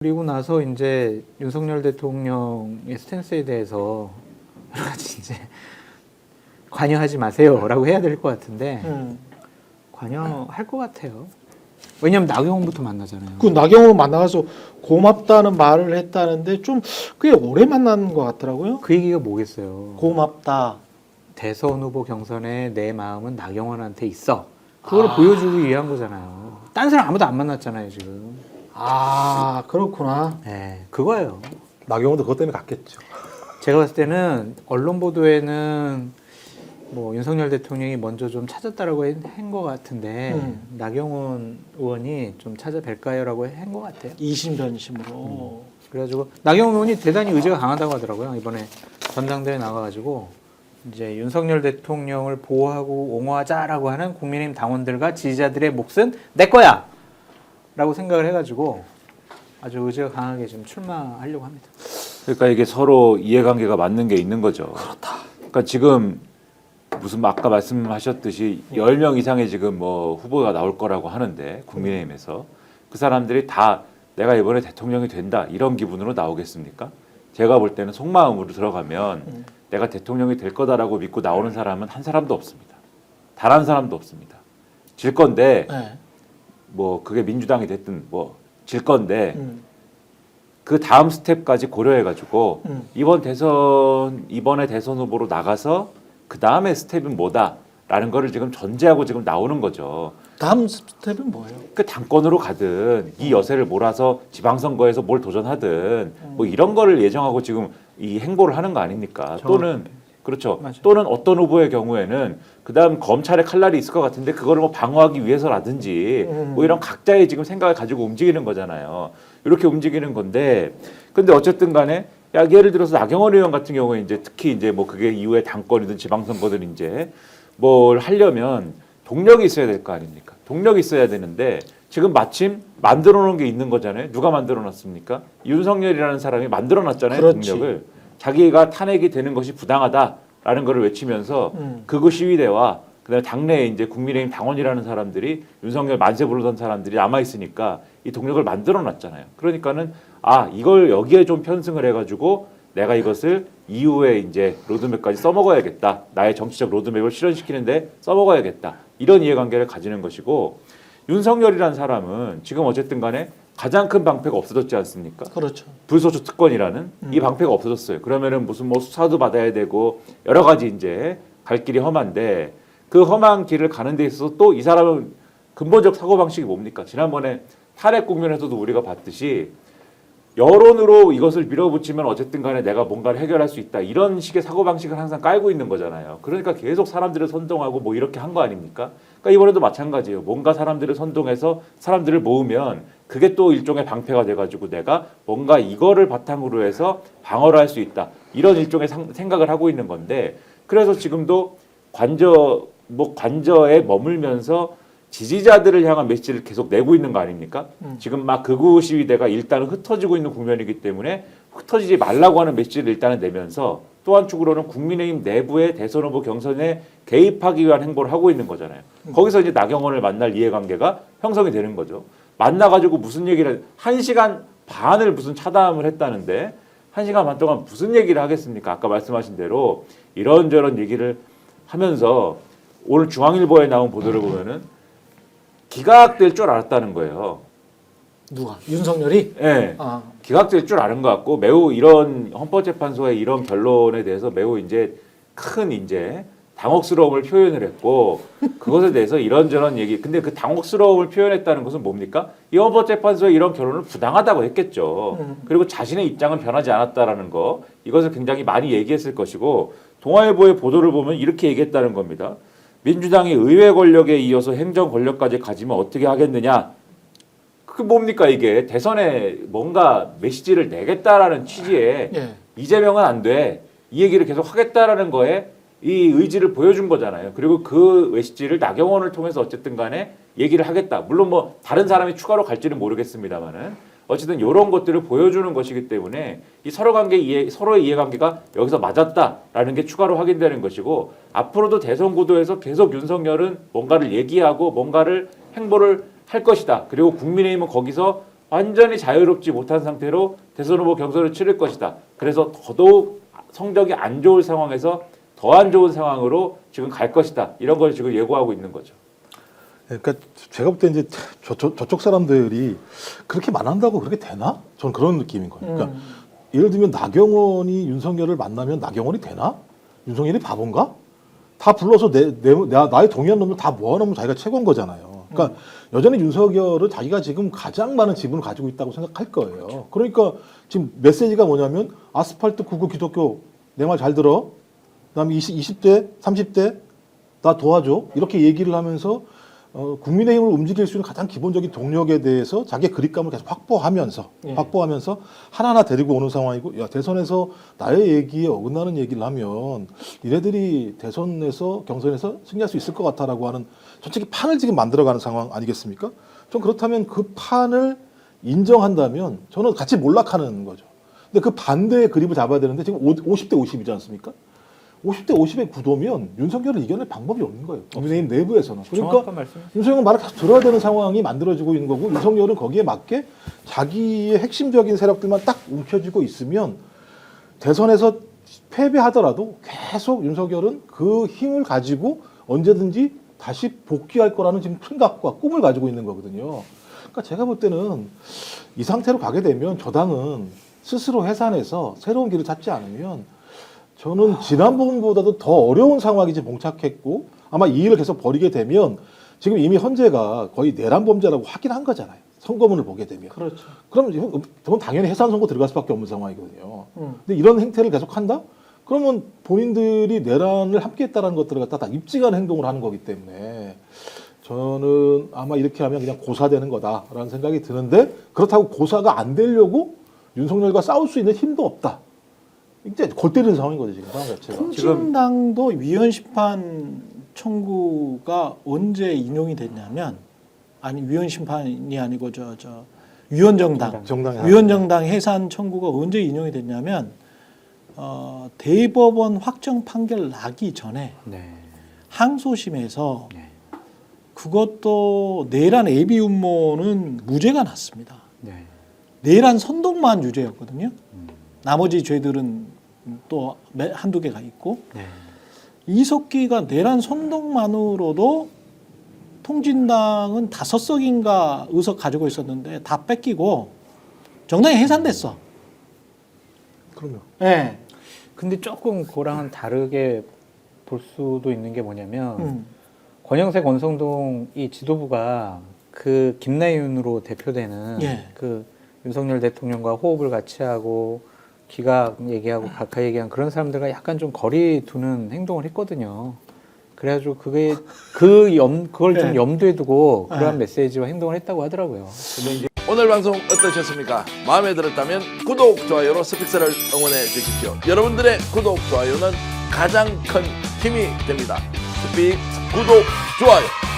그리고 나서 이제 윤석열 대통령의 스탠스에 대해서 여러 가지 이제 관여하지 마세요라고 해야 될 것 같은데 관여할 것 같아요. 왜냐하면 나경원부터 만나잖아요. 그 나경원 만나서 고맙다는 말을 했다는데 좀 꽤 오래 만난 것 같더라고요. 그 얘기가 뭐겠어요. 고맙다. 대선 후보 경선에 내 마음은 나경원한테 있어. 그걸 보여주기 위한 거잖아요. 딴 사람 아무도 안 만났잖아요 지금. 아 그렇구나. 네, 그거예요. 나경원도 그것 때문에 갔겠죠. 제가 봤을 때는 언론 보도에는 뭐 윤석열 대통령이 먼저 좀 찾았다라고 한 것 같은데 나경원 의원이 좀 찾아뵐까요라고 한 것 같아요. 이심전심으로. 그래가지고 나경원 의원이 대단히 의지가 강하다고 하더라고요. 이번에 전당대회 나가가지고 이제 윤석열 대통령을 보호하고 옹호하자라고 하는 국민의힘 당원들과 지지자들의 몫은 내 거야! 라고 생각을 해가지고 아주 의지가 강하게 지금 출마하려고 합니다. 그러니까 이게 서로 이해관계가 맞는 게 있는 거죠. 그렇다. 그러니까 지금 무슨 아까 말씀하셨듯이 10명 이상의 지금 뭐 후보가 나올 거라고 하는데 국민의힘에서 그 사람들이 다 내가 이번에 대통령이 된다 이런 기분으로 나오겠습니까? 제가 볼 때는 속마음으로 들어가면 내가 대통령이 될 거다라고 믿고 나오는 사람은 한 사람도 없습니다. 단 한 사람도 없습니다. 질 건데 네. 뭐 그게 민주당이 됐든 뭐 질 건데 그 다음 스텝까지 고려해가지고 이번에 대선 후보로 나가서 그 다음에 스텝은 뭐다라는 거를 지금 전제하고 지금 나오는 거죠. 다음 스텝은 뭐예요? 그 당권으로 가든 이 여세를 몰아서 지방선거에서 뭘 도전하든 뭐 이런 거를 예정하고 지금 이 행보를 하는 거 아닙니까? 또는 그렇죠. 맞아요. 또는 어떤 후보의 경우에는 그다음 검찰의 칼날이 있을 것 같은데 그거를 뭐 방어하기 위해서라든지 뭐 이런 각자의 지금 생각을 가지고 움직이는 거잖아요. 이렇게 움직이는 건데 근데 어쨌든 간에 야, 예를 들어서 나경원 의원 같은 경우에 이제 특히 이제 뭐 그게 이후에 당권이든 지방선거든 이제 뭘 하려면 동력이 있어야 될 거 아닙니까? 동력이 있어야 되는데 지금 마침 만들어 놓은 게 있는 거잖아요. 누가 만들어 놨습니까? 윤석열이라는 사람이 만들어 놨잖아요. 그렇지. 동력을. 자기가 탄핵이 되는 것이 부당하다라는 것을 외치면서 극우 시위대와 그다음에 당내에 이제 국민의힘 당원이라는 사람들이 윤석열 만세 부르던 사람들이 남아 있으니까 이 동력을 만들어 놨잖아요. 그러니까는 이걸 여기에 좀 편승을 해가지고 내가 이것을 이후에 이제 로드맵까지 써먹어야겠다. 나의 정치적 로드맵을 실현시키는데 써먹어야겠다. 이런 이해관계를 가지는 것이고 윤석열이라는 사람은 지금 어쨌든 간에 가장 큰 방패가 없어졌지 않습니까? 그렇죠. 불소추 특권이라는 이 방패가 없어졌어요. 그러면은 무슨 뭐 수사도 받아야 되고 여러 가지 이제 갈 길이 험한데 그 험한 길을 가는 데 있어서 또 이 사람은 근본적 사고방식이 뭡니까? 지난번에 탄핵 국면에서도 우리가 봤듯이 여론으로 이것을 밀어붙이면 어쨌든 간에 내가 뭔가를 해결할 수 있다. 이런 식의 사고방식을 항상 깔고 있는 거잖아요. 그러니까 계속 사람들을 선동하고 뭐 이렇게 한 거 아닙니까? 그러니까 이번에도 마찬가지예요. 뭔가 사람들을 선동해서 사람들을 모으면 그게 또 일종의 방패가 돼가지고 내가 뭔가 이거를 바탕으로 해서 방어를 할 수 있다. 이런 일종의 생각을 하고 있는 건데 그래서 지금도 관저에 머물면서 지지자들을 향한 메시지를 계속 내고 있는 거 아닙니까? 지금 막 극우 시위대가 일단은 흩어지고 있는 국면이기 때문에 흩어지지 말라고 하는 메시지를 일단은 내면서 또 한축으로는 국민의힘 내부의 대선 후보 경선에 개입하기 위한 행보를 하고 있는 거잖아요. 거기서 이제 나경원을 만날 이해관계가 형성이 되는 거죠. 만나가지고 무슨 얘기를 1시간 반을 무슨 차담을 했다는데 1시간 반 동안 무슨 얘기를 하겠습니까? 아까 말씀하신 대로 이런저런 얘기를 하면서 오늘 중앙일보에 나온 보도를 보면은 기각될 줄 알았다는 거예요. 누가? 윤석열이? 네. 아. 기각될 줄 아는 것 같고 매우 이런 헌법재판소의 이런 결론에 대해서 매우 이제 큰 이제 당혹스러움을 표현을 했고 그것에 대해서 이런저런 얘기. 근데 그 당혹스러움을 표현했다는 것은 뭡니까? 이 헌법재판소의 이런 결론을 부당하다고 했겠죠. 그리고 자신의 입장은 변하지 않았다라는 거. 이것을 굉장히 많이 얘기했을 것이고 동아일보의 보도를 보면 이렇게 얘기했다는 겁니다. 민주당이 의회 권력에 이어서 행정 권력까지 가지면 어떻게 하겠느냐? 그게 뭡니까 이게 대선에 뭔가 메시지를 내겠다라는 취지에 예. 이재명은 안 돼. 이 얘기를 계속 하겠다라는 거에 이 의지를 보여준 거잖아요. 그리고 그 메시지를 나경원을 통해서 어쨌든 간에 얘기를 하겠다. 물론 뭐 다른 사람이 추가로 갈지는 모르겠습니다만은 어쨌든 이런 것들을 보여주는 것이기 때문에 이 서로의 이해관계가 여기서 맞았다라는 게 추가로 확인되는 것이고 앞으로도 대선 구도에서 계속 윤석열은 뭔가를 얘기하고 뭔가를 행보를 할 것이다. 그리고 국민의힘은 거기서 완전히 자유롭지 못한 상태로 대선 후보 경선을 치를 것이다. 그래서 더더욱 성적이 안 좋을 상황에서 더 안 좋은 상황으로 지금 갈 것이다. 이런 걸 지금 예고하고 있는 거죠. 그러니까 제가 볼 때 이제 저쪽 사람들이 그렇게 말한다고 그렇게 되나? 저는 그런 느낌인 거예요. 그러니까 예를 들면 나경원이 윤석열을 만나면 나경원이 되나? 윤석열이 바본가? 다 불러서 나의 동의한 놈들 다 모아놓으면 자기가 최고인 거잖아요. 그러니까 여전히 윤석열은 자기가 지금 가장 많은 지분을 가지고 있다고 생각할 거예요. 그러니까 지금 메시지가 뭐냐면 아스팔트 구구 기독교 내 말 잘 들어. 그다음에 20대, 30대 나 도와줘. 이렇게 얘기를 하면서 국민의힘을 움직일 수 있는 가장 기본적인 동력에 대해서 자기의 그립감을 계속 확보하면서 하나하나 데리고 오는 상황이고, 야, 대선에서 나의 얘기에 어긋나는 얘기를 하면 이래들이 대선에서 경선에서 승리할 수 있을 것 같다라고 하는 솔직히 판을 지금 만들어가는 상황 아니겠습니까? 전 그렇다면 그 판을 인정한다면 저는 같이 몰락하는 거죠. 근데 그 반대의 그립을 잡아야 되는데 지금 50대 50이지 않습니까? 50대 50의 구도면 윤석열을 이겨낼 방법이 없는 거예요. 국민의힘 내부에서는. 그러니까 윤석열 말을 계속 들어야 되는 상황이 만들어지고 있는 거고, 윤석열은 거기에 맞게 자기의 핵심적인 세력들만 딱 움켜쥐고 있으면 대선에서 패배하더라도 계속 윤석열은 그 힘을 가지고 언제든지 다시 복귀할 거라는 지금 생각과 꿈을 가지고 있는 거거든요. 그러니까 제가 볼 때는 이 상태로 가게 되면 저당은 스스로 해산해서 새로운 길을 찾지 않으면 저는 지난번보다도 더 어려운 상황이 지금 봉착했고, 아마 이 일을 계속 벌이게 되면 지금 이미 헌재가 거의 내란 범죄라고 확인한 거잖아요. 선거문을 보게 되면. 그렇죠. 그럼 이건 당연히 해산 선고 들어갈 수밖에 없는 상황이거든요. 근데 이런 행태를 계속한다? 그러면 본인들이 내란을 함께했다는 것들을 갖다 다 입증하는 행동을 하는 거기 때문에 저는 아마 이렇게 하면 그냥 고사되는 거다라는 생각이 드는데, 그렇다고 고사가 안 되려고 윤석열과 싸울 수 있는 힘도 없다. 이제 골 때리는 상황인 거죠, 지금 상황 자체가. 통진당도 위헌 심판 청구가 언제 인용이 됐냐면, 아니 위헌 심판이 아니고 위헌정당 위헌정당 해산 청구가 언제 인용이 됐냐면 대법원 확정 판결 나기 전에 항소심에서 그것도 내란 애비 음모는 무죄가 났습니다. 내란 선동만 유죄였거든요. 나머지 죄들은 또 한두 개가 있고, 이석기가 내란 선동만으로도 통진당은 5석인가 의석 가지고 있었는데 다 뺏기고 정당이 해산됐어. 그럼요. 네. 근데 조금 그거랑은 다르게 볼 수도 있는 게 뭐냐면 권영세 권성동 이 지도부가 그 김나윤으로 대표되는 그 윤석열 대통령과 호흡을 같이 하고 기각 얘기하고 각하 얘기한 그런 사람들과 약간 좀 거리 두는 행동을 했거든요. 그래가지고 그걸 좀 염두에 두고 그러한 메시지와 행동을 했다고 하더라고요. 오늘 방송 어떠셨습니까? 마음에 들었다면 구독, 좋아요로 스픽스를 응원해 주십시오. 여러분들의 구독, 좋아요는 가장 큰 힘이 됩니다. 스픽스 구독, 좋아요.